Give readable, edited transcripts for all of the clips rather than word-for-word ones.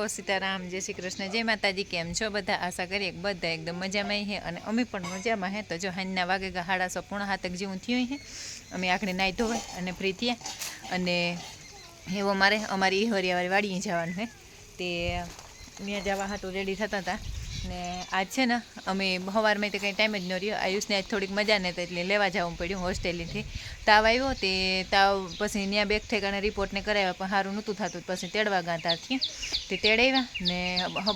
સીતારામ, જય શ્રી કૃષ્ણ, જય માતાજી। કેમ છો બધા? આશા કરીએ બધા એકદમ મજામાં હે અને અમે પણ મજામાં હે। તો જો હાંજના વાગે 6:30 પોણા 7 જેવું થયું હે। અમે આખરે નાહી ધોઈ અને ફ્રી થયા અને એવો અમારી હરિયાવાળી વાડીએ જવાનું હે તે ત્યાં જવા હાટું રેડી થતા હતા ને આજ છે ને અમે સવારમાં તો કંઈ ટાઈમ જ ન રહ્યો। આયુષને આજ થોડીક મજા નહોતી એટલે લેવા જવું પડ્યું હોસ્ટેલેથી। તાવ આવ્યો તે તાવ પછી ત્યાં બેગ ઠેકાણે રિપોર્ટને કરાવ્યા પણ સારું નહોતું થતું। પછી તેડવા ગાતાથી તે તેડાવ્યા ને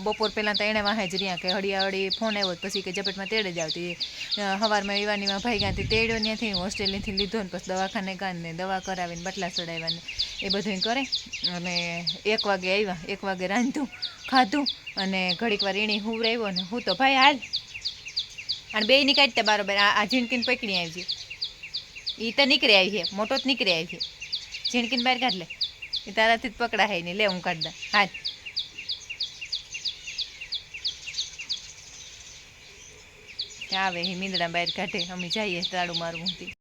બપોર પહેલાં તો એણે વાહે જ રહ્યા કે હળિયાવળી ફોન આવ્યો પછી કે ઝપટમાં તેડે જ આવતી। સવારમાં એવાનીમાં ભાઈ ગાંથી તેડ્યો ત્યાંથી હોસ્ટેલેથી લીધો ને પછી દવાખાને ગાને દવા કરાવીને બાટલા ચડાવ્યાને એ બધું કરે અને 1 વાગે આવ્યા। 1 વાગે રાંધ્યું ખાધું અને ઘડીક વાર એણી હુવરાવ્યો ને હું તો ભાઈ હાલ અને બે ની કાઢતા બરાબર આ ઝીણકીને પકડી આવજે। એ તો નીકળી આવી છે, મોટો જ નીકળી આવી છે, ઝીણકીને બહાર કાઢ લે, એ તારાથી જ પકડા હે નહીં, લે હું કાઢ દા હાથ। આવે એ મીંદડા બહાર કાઢે, અમે જઈએ તાળું મારવું હતી।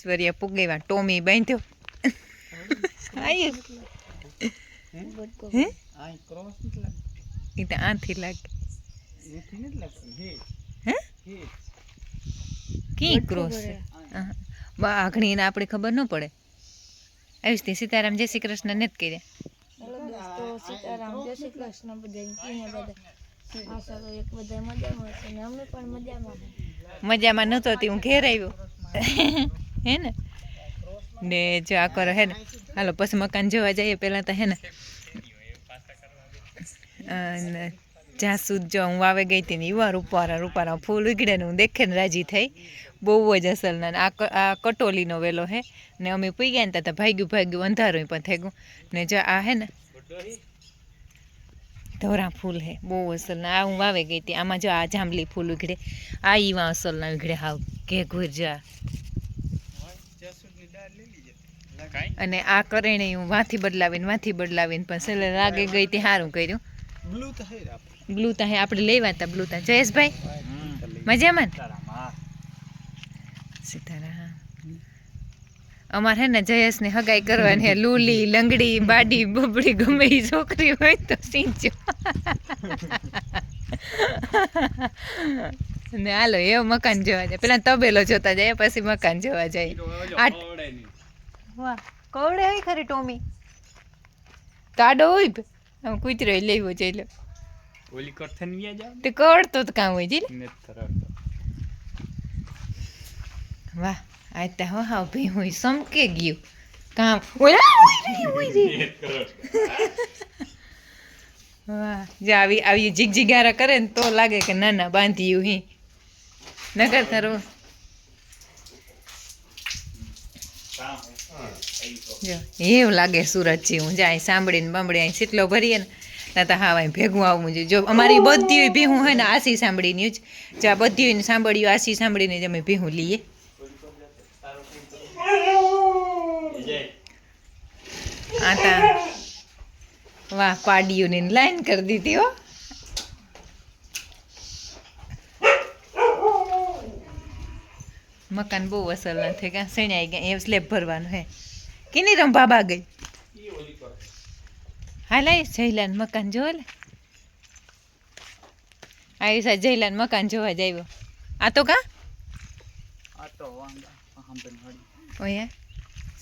ઈશ્વરીય પુગેવા ટોમી બાંધ્યો એ તો આથી લાગે કી ક્રોસ આઘણી ને આપણે ખબર ન પડે। આવીશ તે સીતારામ જય શ્રી કૃષ્ણ ને જ કર્યા। સીતારામ જય શ્રી કૃષ્ણ બધા મજામાં નતો હું ઘેર આવ્યો હે ને જો આ કરો હે ને હાલો પછી મકાન જોવા જઈએ। પહેલાં તો હે ને જ્યાં સુધી જો હું વાવે ગઈ હતી ને એવા રૂપારા ફૂલ ઉગડે ને હું દેખે ને રાજી થઈ, બહુ જ અસલના। આ કટોલીનો વેલો હે ને અમે પી ગયા ને ત્યાં ભાગ્યું અંધારું પણ થઈ ગયું ને જો આ હે ને ધોરા ફૂલ હે બહુ અસલના। આ હું વાવે ગઈ હતી, આમાં જો આ જાંબલી ફૂલ ઉગડે, આ એવા અસલના ઉગડે હાવ ઘે ઘૂર જા। અને આ કરેણે હું વાથી બદલાવીને પણ છેલ્લે લાગે ગઈ તે સારું કર્યું। બ્લુ તો હે આપણે લેવા હતા બ્લુ તા જયેશભાઈ મજામાં સીતારામ। અમારે હે ને જયેશને હગાઈ કરવાની હે, લૂલી લંગડી બાડી બબડી ગમે એ છોકરી હોય તો સીંચો ને હાલો એવો મકાન જોવા જાય, પેલા તબેલો જોતા જાય પછી મકાન જોવા જાય। વાહ કવડે આવી ખરી ટોમી કાડો હોય આમ કૂતરો લેવો જઈ લો ઓલી કરથન વ્યા જાવ તે કવડતો તો કામ હોય જી વાહ આ તો હા ભી હોય સમકે ગયું કામ વાહ જે આવી જીગજીગારા કરે ને તો લાગે કે ના ના બાંધ્યું હી નગર તારો જો એવું લાગે સુરત જેવું જાય સાંભળીને બાંભળી અહીં સીટલો ભરીએ ને ના તો હા ભેગું આવવું જોઈએ। જો અમારી બધી ભીહું હોય ને આસી સાંભળીને જ જો આ બધી સાંભળ્યું આસી સાંભળીને જ અમે ભીહું લઈએ। આ તા વાહ પાડીઓની લાઈન કરી દીધી હો। મકાન બહુ અસલ નથી કાં સણાઈ ગયા એ સ્લેબ ભરવાનું હે કિની રમ બાબા ગઈ હાલ જયલાન મકાન જોવા લે આવી સાહેબ જયલાન મકાન જોવા જાય। આ તો કા ઓયા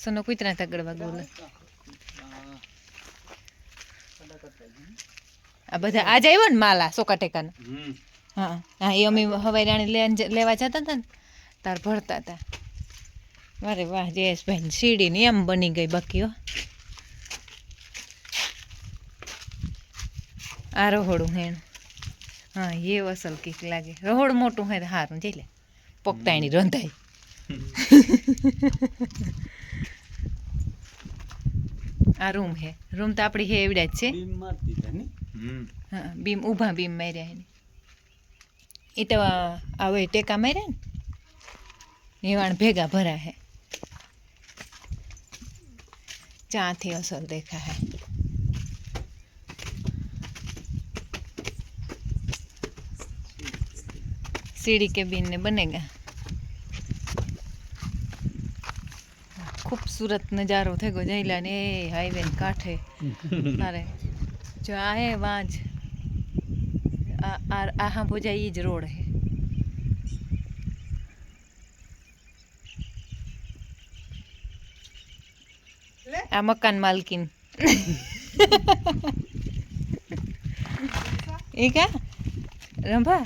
સોનો કુતરા તગડવા બોલે આ બધા આજ આવ્યો ને માલા સોકા ટેકાના હા હા એ અમે હવાઈ રાણી લેવા જતા હતા ને તાર ભરતા હતા. અરે વાહ જયેશભાઈ સીડીની એમ બની ગઈ બાકી હો. આ રહોડું હે હા એ અસલ કીક લાગે. રહોડ મોટું હે સારું જઈ લે પકતાણી રંધાય. આ રૂમ હે રૂમ તો આપણી હે એવડા જ છે. હા બીમ ઊભા બીમ માર્યા એને એ તો આવે ટેકા માર્યા ને એવાણ ભેગા ભરા હે. ચાથી અસલ દેખા હે. सीढ़ी केबिन ने बनेगा. खूबसूरत नज़ारो थे गो जैला ने हाईवे ने कांठे अरे जो आए वहाँ आहा हो जाए ये रोड है. आ मकान मालकिन એ કા રંભા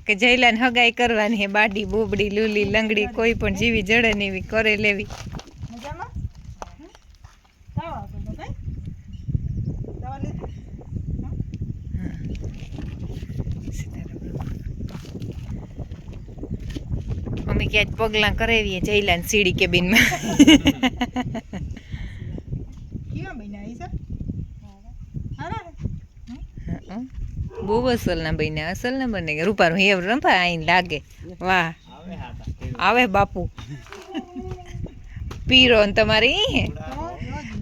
કે જયલાને હગાઈ કરવાની હે. બાડી બોબડી લૂલી લંગડી કોઈ પણ જીવી જડે ને એવી કરે લેવી. અમે ક્યાંક પગલાં કરાવીએ જયલાને સીડી કેબિનમાં. બહુ અસલ ના બને અસલ ના બને રૂપારું હેવ રંભા આઈને લાગે. વાહ આવે બાપુ પીરો ને તમારે ઈ હે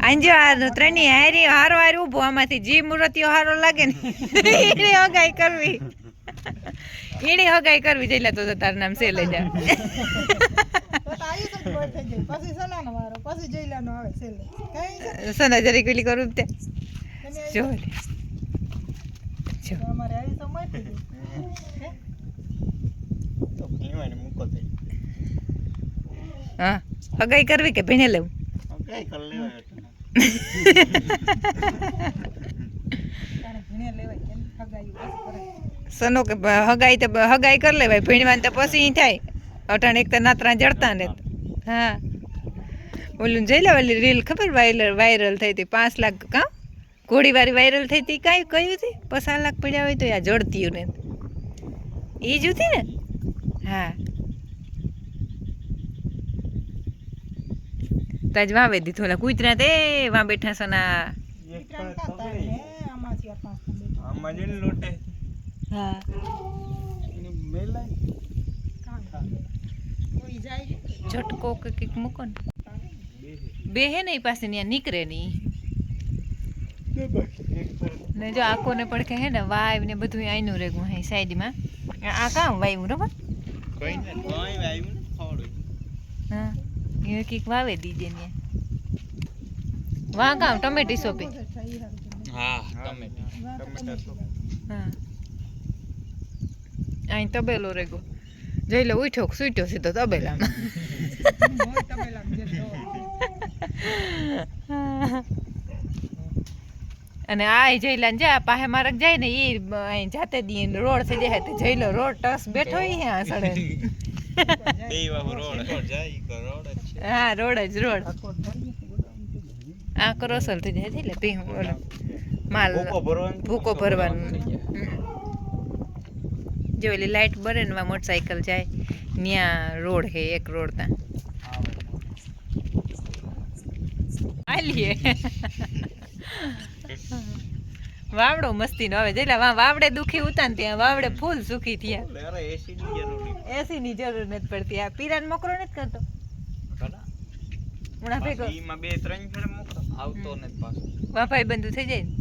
આંજો આ ત્રણેય હારી હારો હાર ઊભો આમાંથી જી મૂર્તિઓ હારો લાગે ને એને હગાઈ કરવી. એને હગાઈ કરવી જઈલા તો તાર નામ સે લઈ જા. સના જરી કલી કરું તે જો હા હગાઈ કરવી કે ભીણે લેવું. સનો કે હગાઈ તો હગાઈ કરી લેવાય ભીણવાન તો પછી થાય અટાણ એક તો નાતરા જડતા ને. હા ઓલું જઈ લેવાલી રીલ ખબર વાયરલ થઈ હતી 5 લાખ કા ઘોડીવાળી વાયરલ થઈ હતી કાંઈ કહ્યું હતી 5 લાખ પડ્યા હોય તો આ જડતીયું ને એ જ હતી ને. હા તાજ વાવે દીધું ઓલા કૂતરા તે વાં બેઠા સના. હા ઝટકો કે કંઈક મૂકો ને બે હે ને એ પાસે ત્યાં નીકળે નહીં ને. જો આંખોને પડખે હે ને વાવ ને બધું આઈનું રેગું હે સાઈડમાં. આ કામ વાવ્યું બરોબર. હા એ કંઈક વાવે દીજે ને વાં કામ ટમેટી સોપે. હા અહીં તબેલો રેગો જઈ લે ઉઠ્યો સૂટ્યો સીધો તબેલામાં. અને આ જઈલા જા પાસે મારક જાય ને એ અહીં જાતે દી રોડ થઈ જાય તો જઈલો રોડ ટસ બેઠો હે આ સડે. હા રોડ જ રોડ આ ક્રોસલ થઈ જાય એટલે પી ઓલો માલ ભૂકો ભરવાનું. જો ઓલી લાઈટ બરે ને મોટરસાઇકલ જાય ત્યાં રોડ હે એક રોડ ત્યાં આલીએ. વાવડો મસ્તી નો આવે જેલા વાવડે દુખી ઉતા ને ત્યાં વાવડે ફૂલ સુખી થયા. એસી ની જરૂર નથી પડતી. આ પીરાન મોકરો નથી કરતો ઉણા ભેગો ઈમાં 2-3 ફેર મોકરો આવતો નથી પાછો. વા ભાઈ બંધુ થઈ જાય ને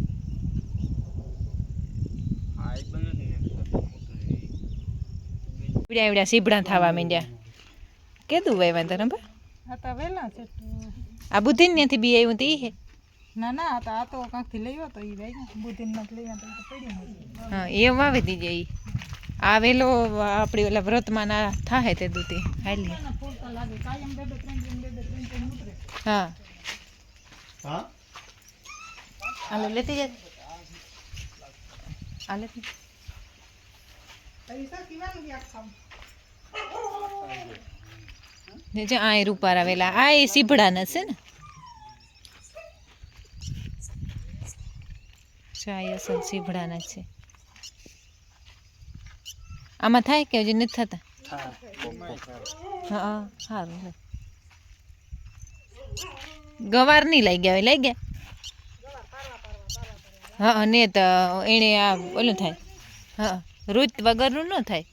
આ ઈ બંધુ થઈ જાય. એવડા સીબડા થવા માંડ્યા. કેદું વાયવા તને બા હતા વેલા છે. આ બુદ્ધિન ત્યાંથી બી આવ્યું તી હે ના ના આ તો કાંકથી લઈ તો ઈ ભાઈ બુદ્ધિન નથી લઈ તો પડી નથી. હા એ વાવી દીજે ઈ આ વેલો આપણી ઓલા વ્રતમાં ના થાહે તે દૂતી હાલી. ફૂલ તો લાગે કાયમ 2-3 ઉતરે. હા હા હાલો લેતી જા. આલે તઈ સા કીવાનું કે આખા ને જે આ રૂપારા વેલા આ એ સીભડાના છે ને ચાય અસલ સીભડાના છે આમાં થાય કે હજી નથી થતા હા સારું લે ગવાર નહીં લઈ ગયા લઈ ગયા હા ને તો એને આ ઓલું થાય હા રૂત વગરનું ન થાય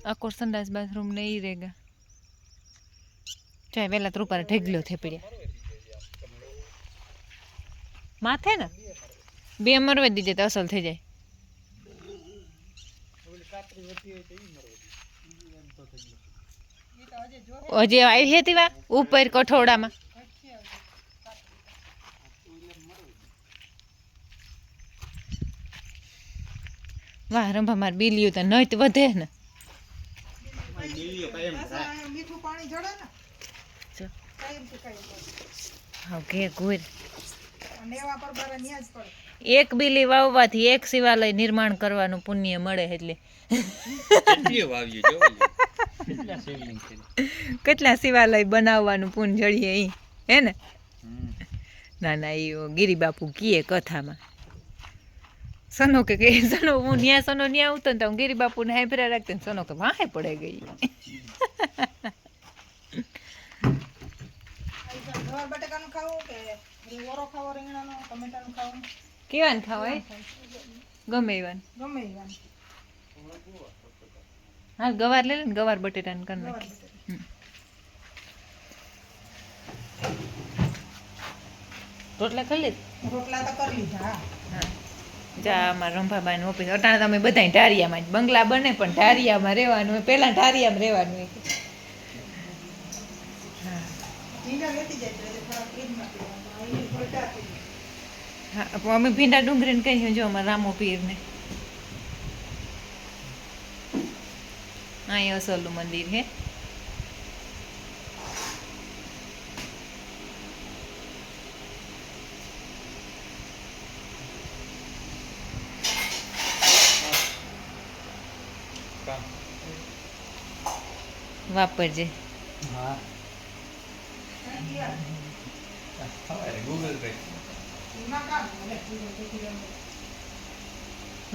આખો સંડાસ બાથરૂમ ને ઈ રેગા ચાય વેલા રૂપારા ઢેગલો થેપડ્યા માથે ને બે મરવે દીધે તો અસલ થઈ જાય હજી આવી હતી વા ઉપર કઠોડામાં વાહ રંભા માર બીલ્યું તો નઈત વધે ને મીઠું પાણી જડે ને કાયમ થી કાયમ હા ઘે ઘોર અને એવા પર બાર ન્યા જ પડે એક બીલી વાવવાથી એક શિવાલય નિર્માણ કરવાનું પુણ્ય મળે એટલે કેટલી વાવ્યું જો કેટલા શિવલિંગ છે કેટલા શિવાલય બનાવવાનું પુણ્ય જડીએ ઈ હે ને ના ના એ ગિરિબાપુ કીએ કથામાં સનો કે સનો હું ન્યા સનો ન્યા આવતો ને તો હું ગિરિબાપુને હાંભળ્યા રાખતી ને સનો કે વાહે પડે ગઈ ગવાર બટાકાનું ખાવું કે ઓરો ખાવો રીંગણાનો ટમેટાનું ખાવું કેવાનું ખાવાય ગમે એવાનું ગમે એવાનું હા ગવાર લે ને ગવાર બટેટાનું કરી નાખી રોટલા કરી લીધા રોટલા તો કરી લીધા હા જા અમારા રંભાબાઈ ઓફિસ અટાણે તમે બધા ઢારિયામાં જ બંગલા બને પણ ઢારિયામાં રહેવાનું પહેલાં ઢારિયામાં રહેવાનું ભીંડા લેતી જાય તો થોડા ફ્રીજમાં પીવાનું અહીં ભરતા થઈ હા અમે ભીંડા ડુંગળીને કહીએ જો અમારા રામો પીરને અહીં અસલનું મંદિર હે વાપરજે હા ગૂગલ પે એમાં કામ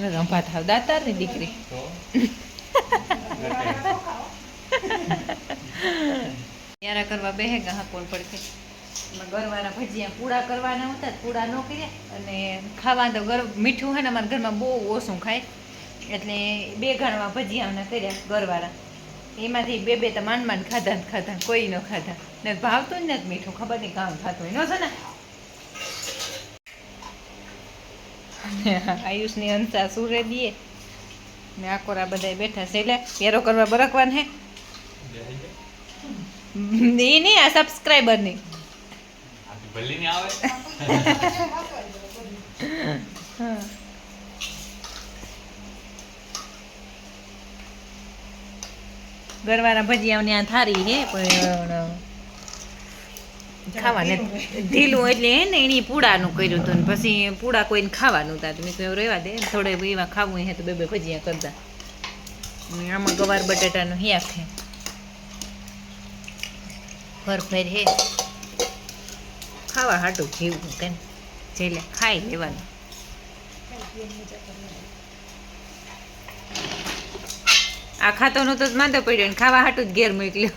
રંભા થાવ દાતારની દીકરી તો યારા કરવા બેહે ગા હા કોણ પડકે એમાં ગરવાના ભજીયા પૂડા કરવાના હતા પૂડા ન કર્યા અને ખાવા તો મીઠું હે ને અમારા ઘરમાં બહુ ઓછું ખાય એટલે બે ઘણવા ભજીયાના કર્યા ગરવાળા એમાંથી બે તો માંડ ખાધા કોઈ ન ખાધા ને ભાવતું જ નથી મીઠું ખબર નહીં કામ થતું હોય ન છે ને આયુષની અંશા સુરે દીએ ને આકોરા બધા બેઠા છે એટલે પેરો કરવા બરકવાન હે એ નહીં આ સબસ્ક્રાઈબર ની ભલી ને આવે ગરવાના ભજીયા ત્યાં થારી હે પણ ખાવાને ઢીલું એટલે હે ને એની પૂડાનું કર્યું હતું ને પછી પૂડા કોઈને ખાવાનું હતા મેં કહ્યું રહેવા દે થોડે એવા ખાવું હે તો બે ભજીયા કરતા આમાં ગવાર બટાટાનું હિયાક હે ફરફેર હે ખાવા હાટું જીવવું કે જેલે ખાઈ લેવાનું આ ખાતો નહોતો માંદો પડ્યો ને ખાવા હાટું જ ઘેર મોકલ્યો